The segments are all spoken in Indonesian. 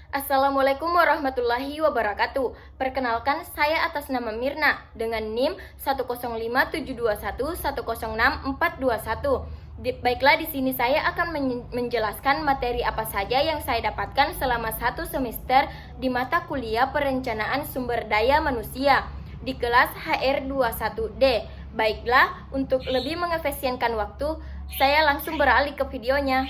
Assalamualaikum warahmatullahi wabarakatuh. Perkenalkan, saya atas nama Mirna dengan NIM 1057211064421. Baiklah, di sini saya akan menjelaskan materi apa saja yang saya dapatkan selama satu semester di mata kuliah Perencanaan Sumber Daya Manusia di kelas HR21D. Baiklah, untuk lebih mengefisienkan waktu, saya langsung beralih ke videonya.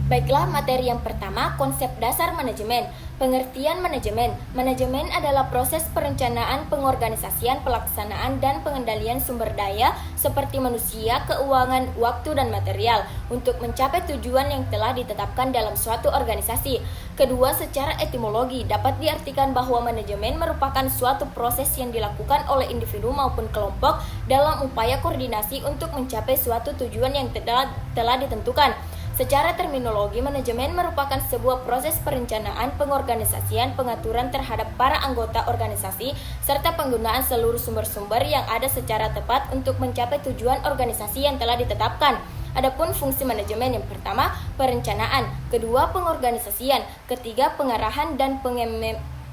Baiklah, materi yang pertama, konsep dasar manajemen. Pengertian manajemen. Manajemen adalah proses perencanaan, pengorganisasian, pelaksanaan, dan pengendalian sumber daya seperti manusia, keuangan, waktu, dan material untuk mencapai tujuan yang telah ditetapkan dalam suatu organisasi. Kedua, secara etimologi dapat diartikan bahwa manajemen merupakan suatu proses yang dilakukan oleh individu maupun kelompok dalam upaya koordinasi untuk mencapai suatu tujuan yang telah ditentukan. Secara terminologi, manajemen merupakan sebuah proses perencanaan, pengorganisasian, pengaturan terhadap para anggota organisasi, serta penggunaan seluruh sumber-sumber yang ada secara tepat untuk mencapai tujuan organisasi yang telah ditetapkan. Adapun fungsi manajemen, yang pertama, perencanaan, kedua, pengorganisasian, ketiga, pengarahan dan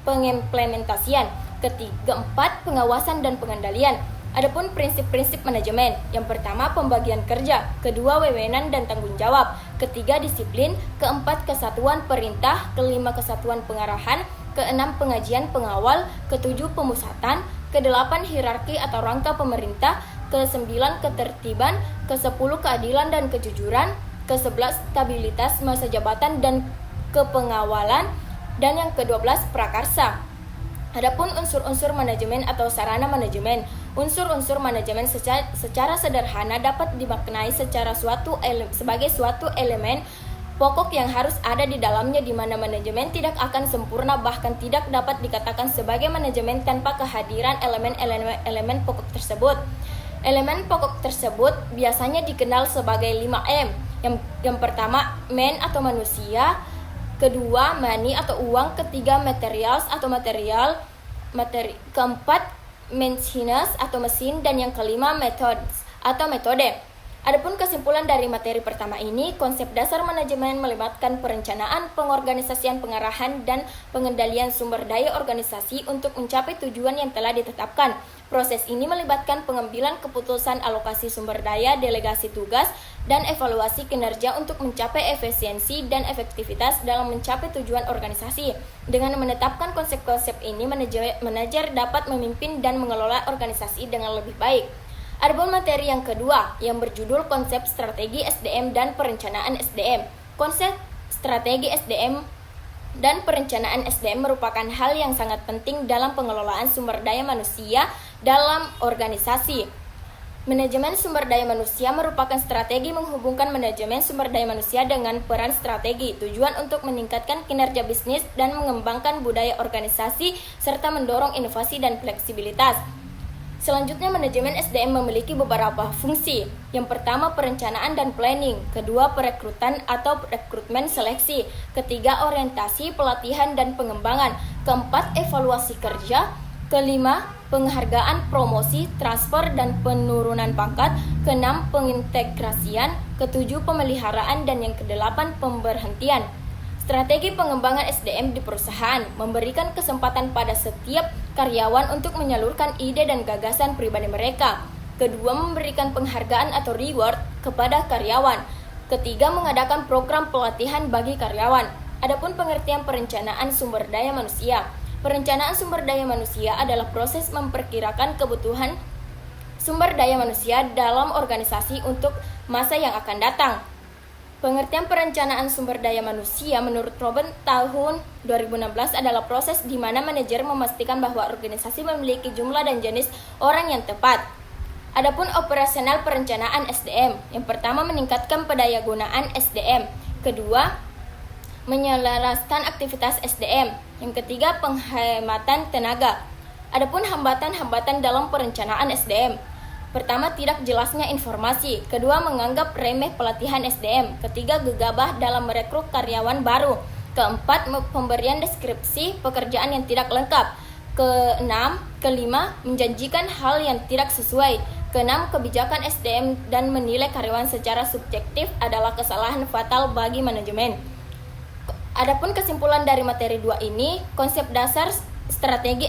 pengimplementasian, keempat, pengawasan dan pengendalian. Adapun prinsip-prinsip manajemen, yang pertama pembagian kerja, kedua wewenang dan tanggung jawab, ketiga disiplin, keempat kesatuan perintah, kelima kesatuan pengarahan, keenam pengajian pengawal, ketujuh pemusatan, kedelapan hierarki atau rangka pemerintah, kesembilan ketertiban, kesepuluh keadilan dan kejujuran, kesebelas stabilitas masa jabatan dan kepengawalan, dan yang ke-12 prakarsa. Adapun unsur-unsur manajemen atau sarana manajemen. Unsur-unsur manajemen secara sederhana dapat dimaknai sebagai suatu elemen pokok yang harus ada di dalamnya, di mana manajemen tidak akan sempurna, bahkan tidak dapat dikatakan sebagai manajemen tanpa kehadiran elemen pokok tersebut. Elemen pokok tersebut biasanya dikenal sebagai 5M. Yang pertama, man atau manusia, kedua, money atau uang, ketiga, materials atau keempat, machines atau mesin, dan yang kelima, methods atau metode. Adapun kesimpulan dari materi pertama ini, konsep dasar manajemen melibatkan perencanaan, pengorganisasian, pengarahan, dan pengendalian sumber daya organisasi untuk mencapai tujuan yang telah ditetapkan. Proses ini melibatkan pengambilan keputusan alokasi sumber daya, delegasi tugas, dan evaluasi kinerja untuk mencapai efisiensi dan efektivitas dalam mencapai tujuan organisasi. Dengan menetapkan konsep-konsep ini, manajer dapat memimpin dan mengelola organisasi dengan lebih baik. Adapun materi yang kedua yang berjudul konsep strategi SDM dan perencanaan SDM. Konsep strategi SDM dan perencanaan SDM merupakan hal yang sangat penting dalam pengelolaan sumber daya manusia dalam organisasi. Manajemen sumber daya manusia merupakan strategi menghubungkan manajemen sumber daya manusia dengan peran strategi, tujuan untuk meningkatkan kinerja bisnis dan mengembangkan budaya organisasi serta mendorong inovasi dan fleksibilitas. Selanjutnya, manajemen SDM memiliki beberapa fungsi. Yang pertama, perencanaan dan planning. Kedua, perekrutan atau rekrutmen seleksi. Ketiga, orientasi, pelatihan, dan pengembangan. Keempat, evaluasi kerja. Kelima, penghargaan, promosi, transfer, dan penurunan pangkat. Keenam, pengintegrasian. Ketujuh, pemeliharaan, dan yang kedelapan, pemberhentian. Strategi pengembangan SDM di perusahaan memberikan kesempatan pada setiap karyawan untuk menyalurkan ide dan gagasan pribadi mereka. Kedua, memberikan penghargaan atau reward kepada karyawan. Ketiga, mengadakan program pelatihan bagi karyawan. Adapun pengertian perencanaan sumber daya manusia. Perencanaan sumber daya manusia adalah proses memperkirakan kebutuhan sumber daya manusia dalam organisasi untuk masa yang akan datang. Pengertian perencanaan sumber daya manusia menurut Robin tahun 2016 adalah proses di mana manajer memastikan bahwa organisasi memiliki jumlah dan jenis orang yang tepat. Adapun operasional perencanaan SDM, yang pertama meningkatkan pendayagunaan SDM, kedua menyelaraskan aktivitas SDM, yang ketiga penghematan tenaga. Adapun hambatan-hambatan dalam perencanaan SDM. Pertama, tidak jelasnya informasi. Kedua, menganggap remeh pelatihan SDM. Ketiga, gegabah dalam merekrut karyawan baru. Keempat, pemberian deskripsi pekerjaan yang tidak lengkap. Kelima, menjanjikan hal yang tidak sesuai. Keenam, kebijakan SDM dan menilai karyawan secara subjektif adalah kesalahan fatal bagi manajemen. Adapun kesimpulan dari materi 2 ini, konsep strategi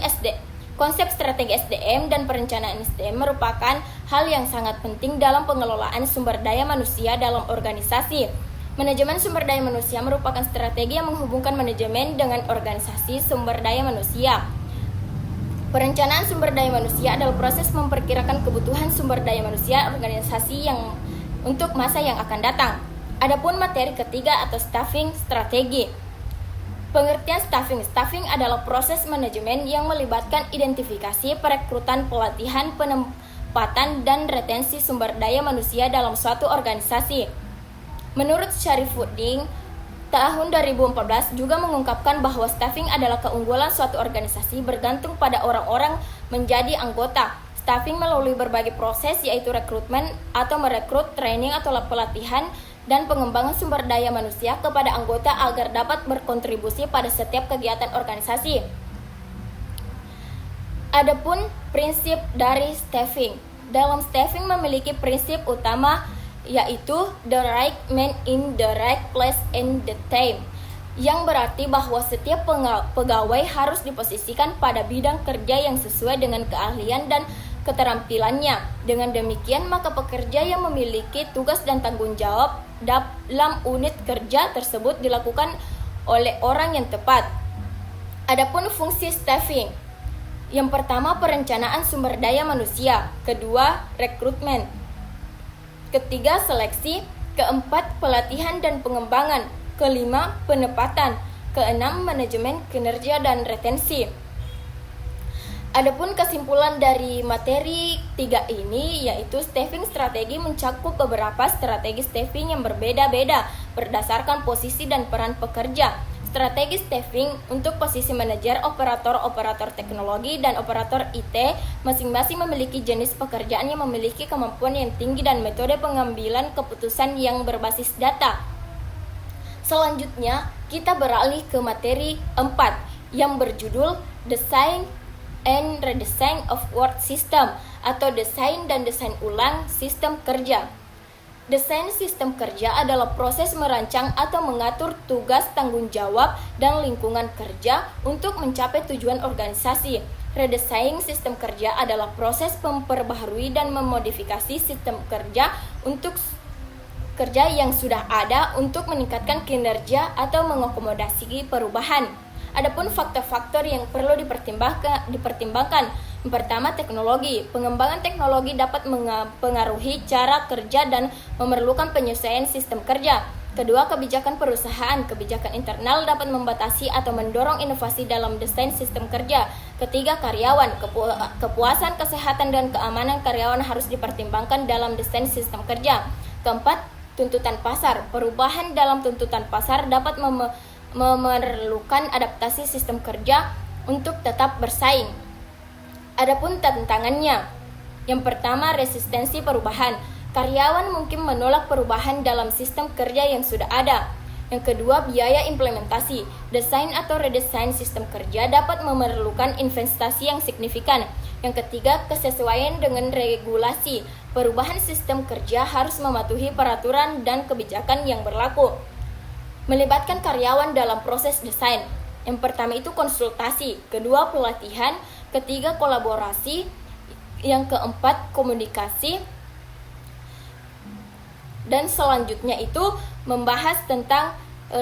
SDM dan perencanaan SDM merupakan hal yang sangat penting dalam pengelolaan sumber daya manusia dalam organisasi. Manajemen sumber daya manusia merupakan strategi yang menghubungkan manajemen dengan organisasi sumber daya manusia. Perencanaan sumber daya manusia adalah proses memperkirakan kebutuhan sumber daya manusia organisasi yang untuk masa yang akan datang. Adapun materi ketiga atau staffing strategi. Pengertian staffing adalah proses manajemen yang melibatkan identifikasi, perekrutan, pelatihan, penempatan, dan retensi sumber daya manusia dalam suatu organisasi. Menurut Syarifuddin, tahun 2014 juga mengungkapkan bahwa staffing adalah keunggulan suatu organisasi bergantung pada orang-orang menjadi anggota. Staffing melalui berbagai proses yaitu rekrutmen atau merekrut, training atau pelatihan, dan pengembangan sumber daya manusia kepada anggota agar dapat berkontribusi pada setiap kegiatan organisasi. Adapun prinsip dari staffing. Dalam staffing memiliki prinsip utama yaitu the right man in the right place and the time, yang berarti bahwa setiap pegawai harus diposisikan pada bidang kerja yang sesuai dengan keahlian dan keterampilannya. Dengan demikian, maka pekerja yang memiliki tugas dan tanggung jawab dalam unit kerja tersebut dilakukan oleh orang yang tepat. Adapun fungsi staffing. Yang pertama, perencanaan sumber daya manusia. Kedua, rekrutmen. Ketiga, seleksi. Keempat, pelatihan dan pengembangan. Kelima, penempatan. Keenam, manajemen kinerja dan retensi. Adapun kesimpulan dari materi 3 ini yaitu staffing strategi mencakup beberapa strategi staffing yang berbeda-beda berdasarkan posisi dan peran pekerja. Strategi staffing untuk posisi manajer, operator teknologi, dan operator IT masing-masing memiliki jenis pekerjaan yang memiliki kemampuan yang tinggi dan metode pengambilan keputusan yang berbasis data. Selanjutnya, kita beralih ke materi 4 yang berjudul Design and Redesign of Work System atau desain dan desain ulang sistem kerja. Desain sistem kerja adalah proses merancang atau mengatur tugas, tanggung jawab, dan lingkungan kerja untuk mencapai tujuan organisasi. Redesign sistem kerja adalah proses memperbaharui dan memodifikasi sistem kerja untuk kerja yang sudah ada untuk meningkatkan kinerja atau mengakomodasi perubahan. Adapun faktor-faktor yang perlu dipertimbangkan. Yang pertama, teknologi. Pengembangan teknologi dapat mempengaruhi cara kerja dan memerlukan penyesuaian sistem kerja. Kedua, kebijakan perusahaan. Kebijakan internal dapat membatasi atau mendorong inovasi dalam desain sistem kerja. Ketiga, karyawan. Kepuasan, kesehatan, dan keamanan karyawan harus dipertimbangkan dalam desain sistem kerja. Keempat, tuntutan pasar. Perubahan dalam tuntutan pasar dapat memerlukan adaptasi sistem kerja untuk tetap bersaing. Adapun tantangannya. Yang pertama, resistensi perubahan. Karyawan mungkin menolak perubahan dalam sistem kerja yang sudah ada. Yang kedua, biaya implementasi. Desain atau redesign sistem kerja dapat memerlukan investasi yang signifikan. Yang ketiga, kesesuaian dengan regulasi. Perubahan sistem kerja harus mematuhi peraturan dan kebijakan yang berlaku. Melibatkan karyawan dalam proses desain. Yang pertama itu konsultasi, kedua pelatihan, ketiga kolaborasi, yang keempat komunikasi, dan selanjutnya itu membahas tentang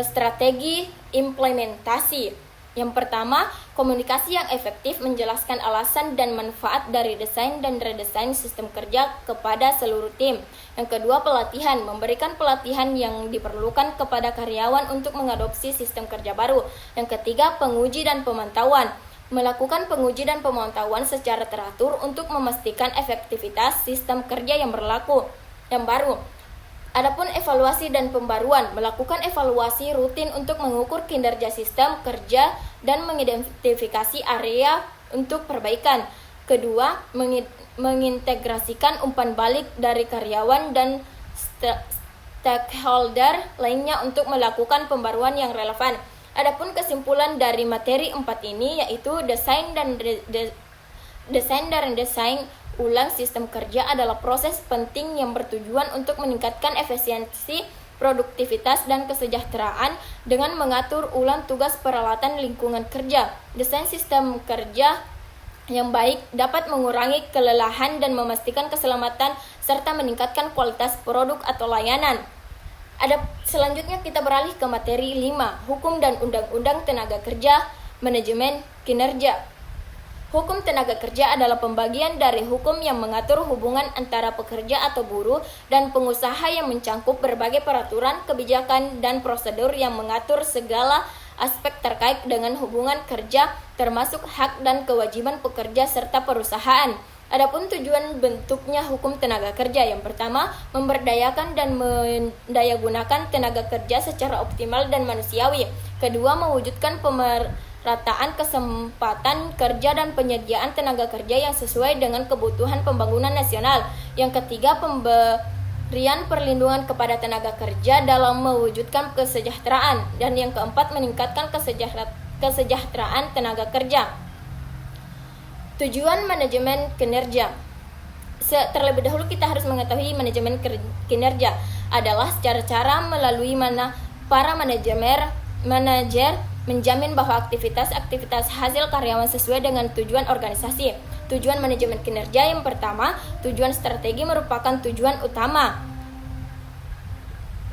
strategi implementasi. Yang pertama, komunikasi yang efektif menjelaskan alasan dan manfaat dari desain dan redesain sistem kerja kepada seluruh tim. Yang kedua, pelatihan, memberikan pelatihan yang diperlukan kepada karyawan untuk mengadopsi sistem kerja baru. Yang ketiga, penguji dan pemantauan, melakukan penguji dan pemantauan secara teratur untuk memastikan efektivitas sistem kerja yang baru. Adapun evaluasi dan pembaruan, melakukan evaluasi rutin untuk mengukur kinerja sistem kerja dan mengidentifikasi area untuk perbaikan. Kedua, mengintegrasikan umpan balik dari karyawan dan stakeholder lainnya untuk melakukan pembaruan yang relevan. Adapun kesimpulan dari materi 4 ini yaitu desain dan desain ulang sistem kerja adalah proses penting yang bertujuan untuk meningkatkan efisiensi produktivitas dan kesejahteraan dengan mengatur ulang tugas peralatan lingkungan kerja. Desain sistem kerja yang baik dapat mengurangi kelelahan dan memastikan keselamatan serta meningkatkan kualitas produk atau layanan. Selanjutnya kita beralih ke materi 5, Hukum dan Undang-Undang Tenaga Kerja, Manajemen Kinerja. Hukum tenaga kerja adalah pembagian dari hukum yang mengatur hubungan antara pekerja atau buruh dan pengusaha yang mencangkup berbagai peraturan, kebijakan, dan prosedur yang mengatur segala aspek terkait dengan hubungan kerja, termasuk hak dan kewajiban pekerja serta perusahaan. Adapun tujuan bentuknya hukum tenaga kerja, yang pertama, memberdayakan dan mendayagunakan tenaga kerja secara optimal dan manusiawi. Kedua, mewujudkan pemerataan kesempatan kerja dan penyediaan tenaga kerja yang sesuai dengan kebutuhan pembangunan nasional. Yang ketiga, pemberian perlindungan kepada tenaga kerja dalam mewujudkan kesejahteraan. Dan yang keempat, meningkatkan kesejahteraan tenaga kerja. Tujuan manajemen kinerja. Terlebih dahulu kita harus mengetahui manajemen kinerja adalah cara melalui mana para manajer menjamin bahwa aktivitas hasil karyawan sesuai dengan tujuan organisasi. Tujuan manajemen kinerja yang pertama, tujuan strategi merupakan tujuan utama.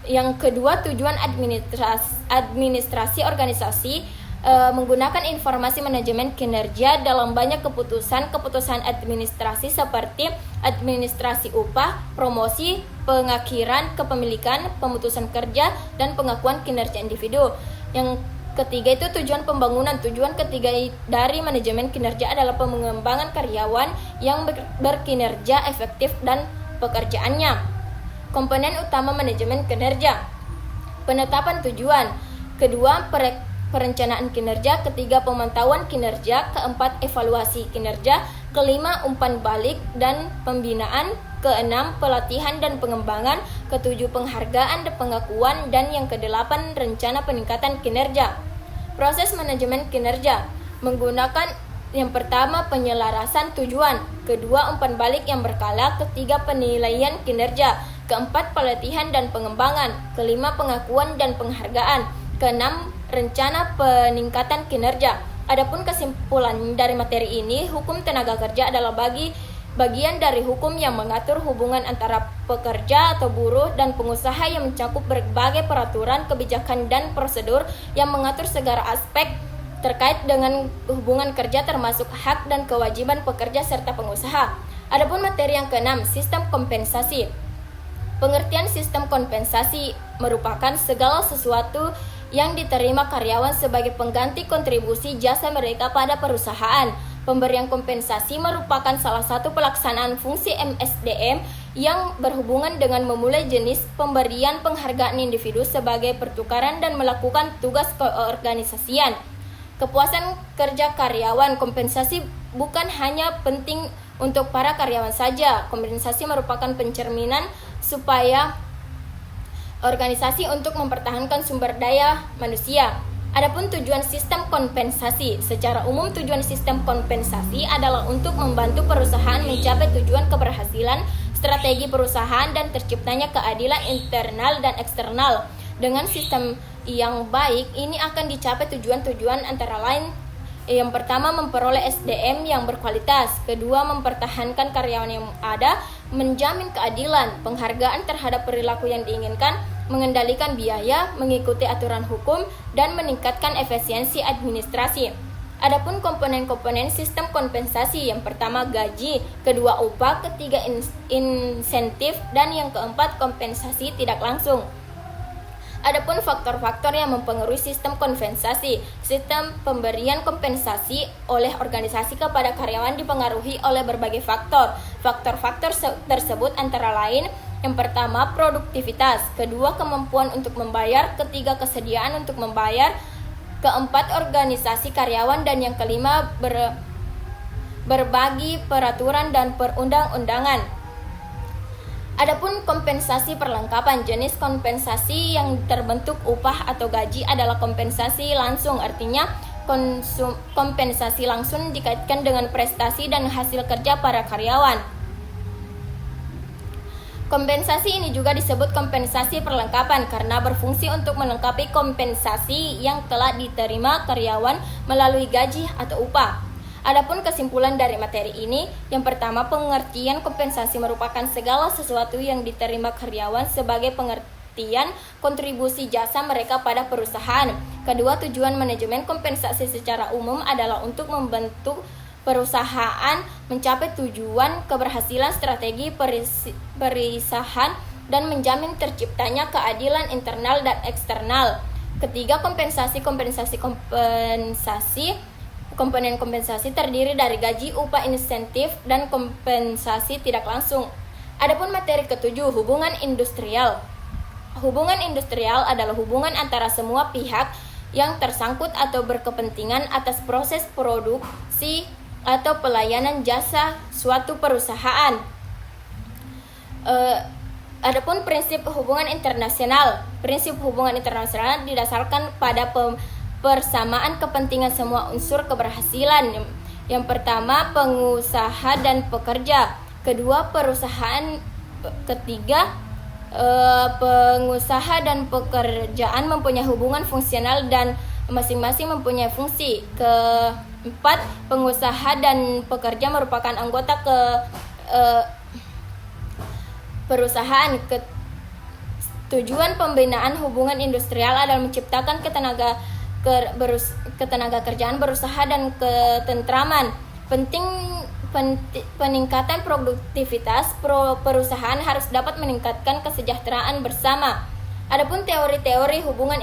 Yang kedua, tujuan administrasi organisasi menggunakan informasi manajemen kinerja dalam banyak keputusan administrasi seperti administrasi upah, promosi, pengakhiran kepemilikan, pemutusan kerja, dan pengakuan kinerja individu. Yang ketiga itu tujuan pembangunan. Tujuan ketiga dari manajemen kinerja adalah pengembangan karyawan yang berkinerja efektif dan pekerjaannya. Komponen utama manajemen kinerja: penetapan tujuan, kedua perencanaan kinerja, ketiga pemantauan kinerja, keempat evaluasi kinerja, kelima umpan balik dan pembinaan, keenam pelatihan dan pengembangan, ketujuh penghargaan dan pengakuan, dan yang kedelapan rencana peningkatan kinerja. Proses manajemen kinerja menggunakan yang pertama penyelarasan tujuan, kedua umpan balik yang berkala, ketiga penilaian kinerja, keempat pelatihan dan pengembangan, kelima pengakuan dan penghargaan, keenam rencana peningkatan kinerja. Adapun kesimpulan dari materi ini, hukum tenaga kerja adalah bagian dari hukum yang mengatur hubungan antara pekerja atau buruh dan pengusaha yang mencakup berbagai peraturan, kebijakan, dan prosedur yang mengatur segala aspek terkait dengan hubungan kerja termasuk hak dan kewajiban pekerja serta pengusaha. Adapun materi yang keenam, sistem kompensasi. Pengertian sistem kompensasi merupakan segala sesuatu yang diterima karyawan sebagai pengganti kontribusi jasa mereka pada perusahaan. Pemberian kompensasi merupakan salah satu pelaksanaan fungsi MSDM yang berhubungan dengan memulai jenis pemberian penghargaan individu sebagai pertukaran dan melakukan tugas keorganisasian. Kepuasan kerja karyawan. Kompensasi bukan hanya penting untuk para karyawan saja. Kompensasi merupakan pencerminan supaya organisasi untuk mempertahankan sumber daya manusia. Adapun tujuan sistem kompensasi. Secara umum tujuan sistem kompensasi adalah untuk membantu perusahaan mencapai tujuan keberhasilan strategi perusahaan dan terciptanya keadilan internal dan eksternal. Dengan sistem yang baik, ini akan dicapai tujuan-tujuan antara lain: yang pertama, memperoleh SDM yang berkualitas. Kedua, mempertahankan karyawan yang ada, menjamin keadilan, penghargaan terhadap perilaku yang diinginkan, mengendalikan biaya, mengikuti aturan hukum, dan meningkatkan efisiensi administrasi. Adapun komponen-komponen sistem kompensasi, yang pertama gaji, kedua upah, ketiga insentif, dan yang keempat kompensasi tidak langsung. Adapun faktor-faktor yang mempengaruhi sistem kompensasi. Sistem pemberian kompensasi oleh organisasi kepada karyawan dipengaruhi oleh berbagai faktor. Faktor-faktor tersebut antara lain: yang pertama, produktivitas, kedua, kemampuan untuk membayar, ketiga, kesediaan untuk membayar, keempat, organisasi karyawan, dan yang kelima, berbagi peraturan dan perundang-undangan. Adapun kompensasi perlengkapan. Jenis kompensasi yang terbentuk upah atau gaji adalah kompensasi langsung, artinya kompensasi langsung dikaitkan dengan prestasi dan hasil kerja para karyawan. Kompensasi ini juga disebut kompensasi perlengkapan karena berfungsi untuk melengkapi kompensasi yang telah diterima karyawan melalui gaji atau upah. Adapun kesimpulan dari materi ini, yang pertama, pengertian kompensasi merupakan segala sesuatu yang diterima karyawan sebagai pengertian kontribusi jasa mereka pada perusahaan. Kedua, tujuan manajemen kompensasi secara umum adalah untuk membentuk perusahaan mencapai tujuan keberhasilan strategi perusahaan dan menjamin terciptanya keadilan internal dan eksternal. Ketiga, komponen kompensasi terdiri dari gaji, upah, insentif, dan kompensasi tidak langsung. Adapun materi ketujuh, hubungan industrial. Hubungan industrial adalah hubungan antara semua pihak yang tersangkut atau berkepentingan atas proses produksi atau pelayanan jasa suatu perusahaan. Adapun prinsip hubungan internasional. Prinsip hubungan internasional didasarkan pada persamaan kepentingan semua unsur keberhasilan. Yang pertama, pengusaha dan pekerja. Kedua, perusahaan. Ketiga, pengusaha dan pekerjaan mempunyai hubungan fungsional dan masing-masing mempunyai fungsi. Keempat, pengusaha dan pekerja merupakan anggota perusahaan. Tujuan pembinaan hubungan industrial adalah menciptakan ketenaga kerjaan berusaha dan ketentraman. Peningkatan produktivitas perusahaan harus dapat meningkatkan kesejahteraan bersama. Adapun teori-teori hubungan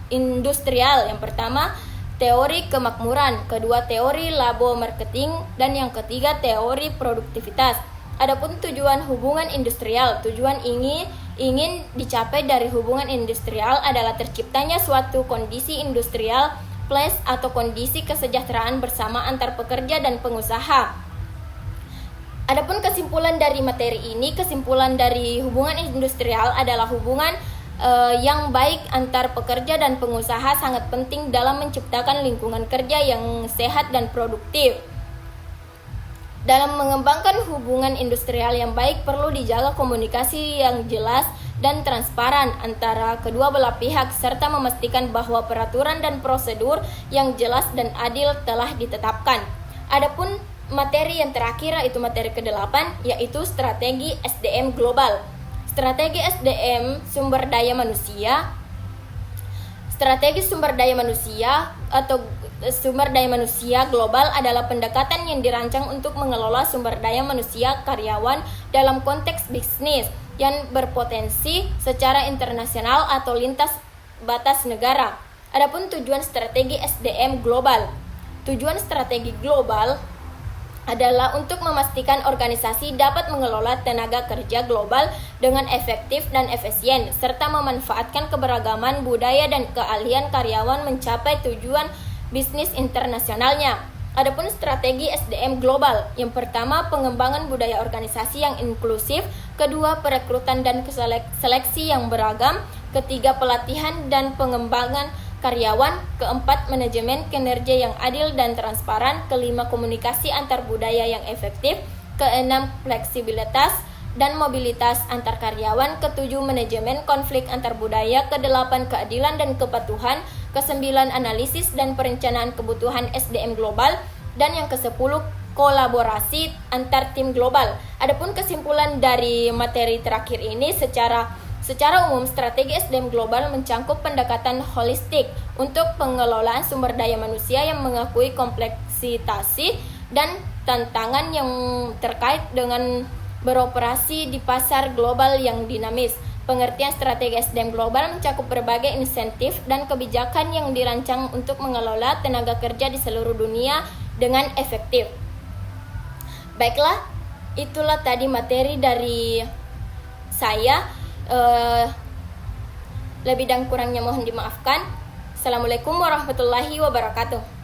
industrial, yang pertama teori kemakmuran, kedua teori labo marketing, dan yang ketiga teori produktivitas. Adapun tujuan hubungan industrial, tujuan ingin dicapai dari hubungan industrial adalah terciptanya suatu kondisi industrial plus atau kondisi kesejahteraan bersama antar pekerja dan pengusaha. Adapun kesimpulan dari materi ini, kesimpulan dari hubungan industrial adalah hubungan yang baik antar pekerja dan pengusaha sangat penting dalam menciptakan lingkungan kerja yang sehat dan produktif. Dalam mengembangkan hubungan industrial yang baik, perlu dijaga komunikasi yang jelas dan transparan antara kedua belah pihak, serta memastikan bahwa peraturan dan prosedur yang jelas dan adil telah ditetapkan. Adapun materi yang terakhir, yaitu materi ke-8, yaitu strategi SDM global. Strategi SDM sumber daya manusia. Strategi sumber daya manusia atau sumber daya manusia global adalah pendekatan yang dirancang untuk mengelola sumber daya manusia karyawan dalam konteks bisnis yang berpotensi secara internasional atau lintas batas negara. Adapun tujuan strategi SDM global. Tujuan strategi global adalah untuk memastikan organisasi dapat mengelola tenaga kerja global dengan efektif dan efisien, serta memanfaatkan keberagaman budaya dan keahlian karyawan mencapai tujuan bisnis internasionalnya. Adapun strategi SDM global, yang pertama pengembangan budaya organisasi yang inklusif, kedua perekrutan dan seleksi yang beragam, ketiga pelatihan dan pengembangan karyawan, keempat manajemen kinerja yang adil dan transparan, kelima komunikasi antar budaya yang efektif, keenam fleksibilitas dan mobilitas antar karyawan, ketujuh manajemen konflik antar budaya, kedelapan keadilan dan kepatuhan, kesembilan analisis dan perencanaan kebutuhan SDM global, dan yang kesepuluh kolaborasi antar tim global. Adapun kesimpulan dari materi terakhir ini, Secara umum, strategi SDM global mencangkup pendekatan holistik untuk pengelolaan sumber daya manusia yang mengakui kompleksitas dan tantangan yang terkait dengan beroperasi di pasar global yang dinamis. Pengertian strategi SDM global mencakup berbagai insentif dan kebijakan yang dirancang untuk mengelola tenaga kerja di seluruh dunia dengan efektif. Baiklah, itulah tadi materi dari saya. Lebih dan kurangnya mohon dimaafkan. Assalamualaikum warahmatullahi wabarakatuh.